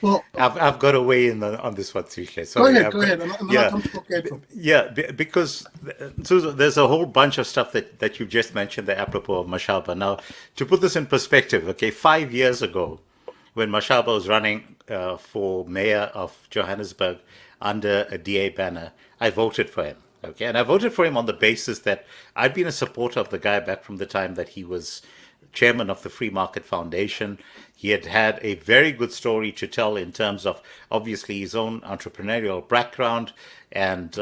Well, I've got to weigh in on this one, Srisha. go Sorry, ahead, I've go got, ahead, and then I'll yeah, come to Phuket. because Susan, there's a whole bunch of stuff that you've just mentioned there apropos of Mashaba. Now, to put this in perspective, okay, 5 years ago, when Mashaba was running for mayor of Johannesburg under a DA banner, I voted for him. Okay, and I voted for him on the basis that I'd been a supporter of the guy back from the time that he was chairman of the Free Market Foundation. He had had a very good story to tell in terms of obviously his own entrepreneurial background and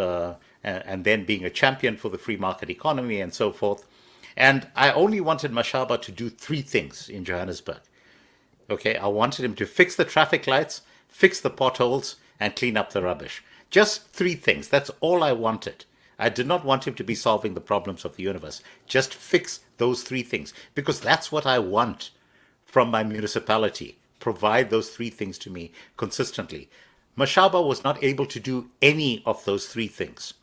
and then being a champion for the free market economy and so forth. And I only wanted Mashaba to do three things in Johannesburg. Okay, I wanted him to fix the traffic lights, fix the potholes, and clean up the rubbish. Just three things. That's all I wanted. I did not want him to be solving the problems of the universe. Just fix those three things because that's what I want from my municipality. Provide those three things to me consistently. Mashaba was not able to do any of those three things.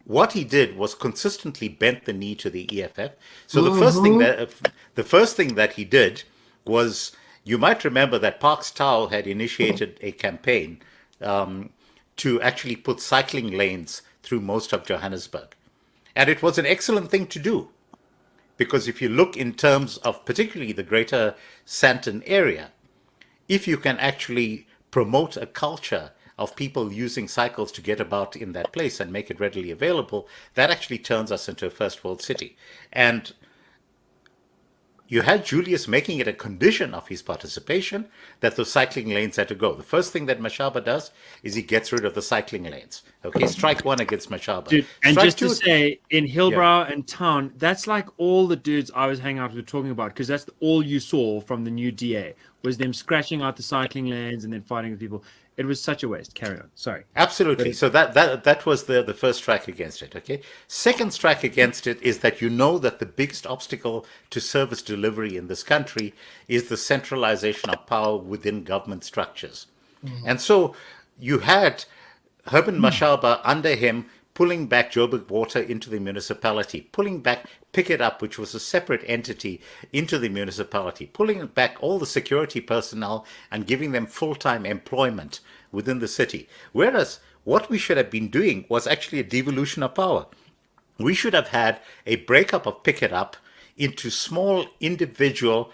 What he did was consistently bent the knee to the EFF. So Mm-hmm. the first thing that he did was, you might remember that Parks Tau had initiated a campaign to actually put cycling lanes through most of Johannesburg, and it was an excellent thing to do because if you look in terms of particularly the Greater Sandton area, if you can actually promote a culture of people using cycles to get about in that place and make it readily available, that actually turns us into a first world city. And you had Julius making it a condition of his participation that those cycling lanes had to go. The first thing that Mashaba does is he gets rid of the cycling lanes. Okay, strike one against Mashaba. Dude, and Strike just to two, say, in yeah. Hillbrow and Town, that's like all the dudes I was hanging out with talking about, because that's all you saw from the new DA was them scratching out the cycling lanes and then fighting with people. It was such a waste. Carry on. Sorry. Absolutely. So that was the first strike against it. Okay. Second strike against it is that you know that the biggest obstacle to service delivery in this country is the centralization of power within government structures. And so you had Herman Mashaba under him pulling back Joburg Water into the municipality, pulling back Pick It Up, which was a separate entity, into the municipality, pulling back all the security personnel and giving them full-time employment within the city. Whereas what we should have been doing was actually a devolution of power. We should have had a breakup of Pick It Up into small individual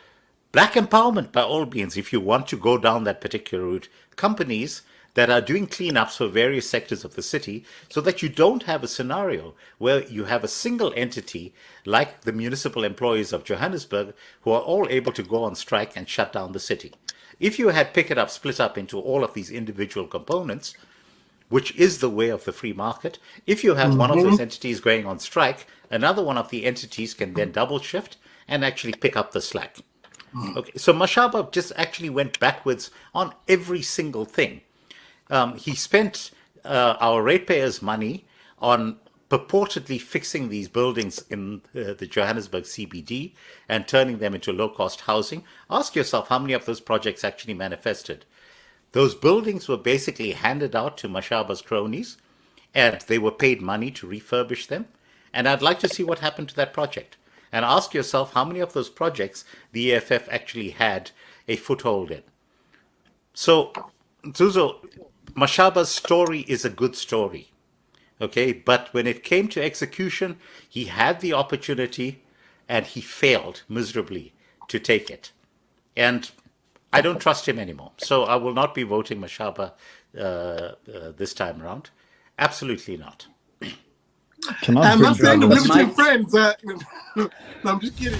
black empowerment by all means, if you want to go down that particular route, companies that are doing cleanups for various sectors of the city so that you don't have a scenario where you have a single entity like the municipal employees of Johannesburg who are all able to go on strike and shut down the city. If you had Pick It Up split up into all of these individual components, which is the way of the free market, if you have one of Mm-hmm. those entities going on strike, another one of the entities can then double shift and actually pick up the slack. Okay, so Mashaba just actually went backwards on every single thing. He spent our ratepayers' money on purportedly fixing these buildings in the Johannesburg CBD and turning them into low-cost housing. Ask yourself how many of those projects actually manifested. Those buildings were basically handed out to Mashaba's cronies, and they were paid money to refurbish them. And I'd like to see what happened to that project. And ask yourself how many of those projects the EFF actually had a foothold in. So, Zuzo, Mashaba's story is a good story, okay? But when it came to execution, he had the opportunity and he failed miserably to take it. And I don't trust him anymore. So I will not be voting Mashaba this time around. Absolutely not. Can I I'm bring not saying down the this? Liberty Mike, friends. No, I'm just kidding.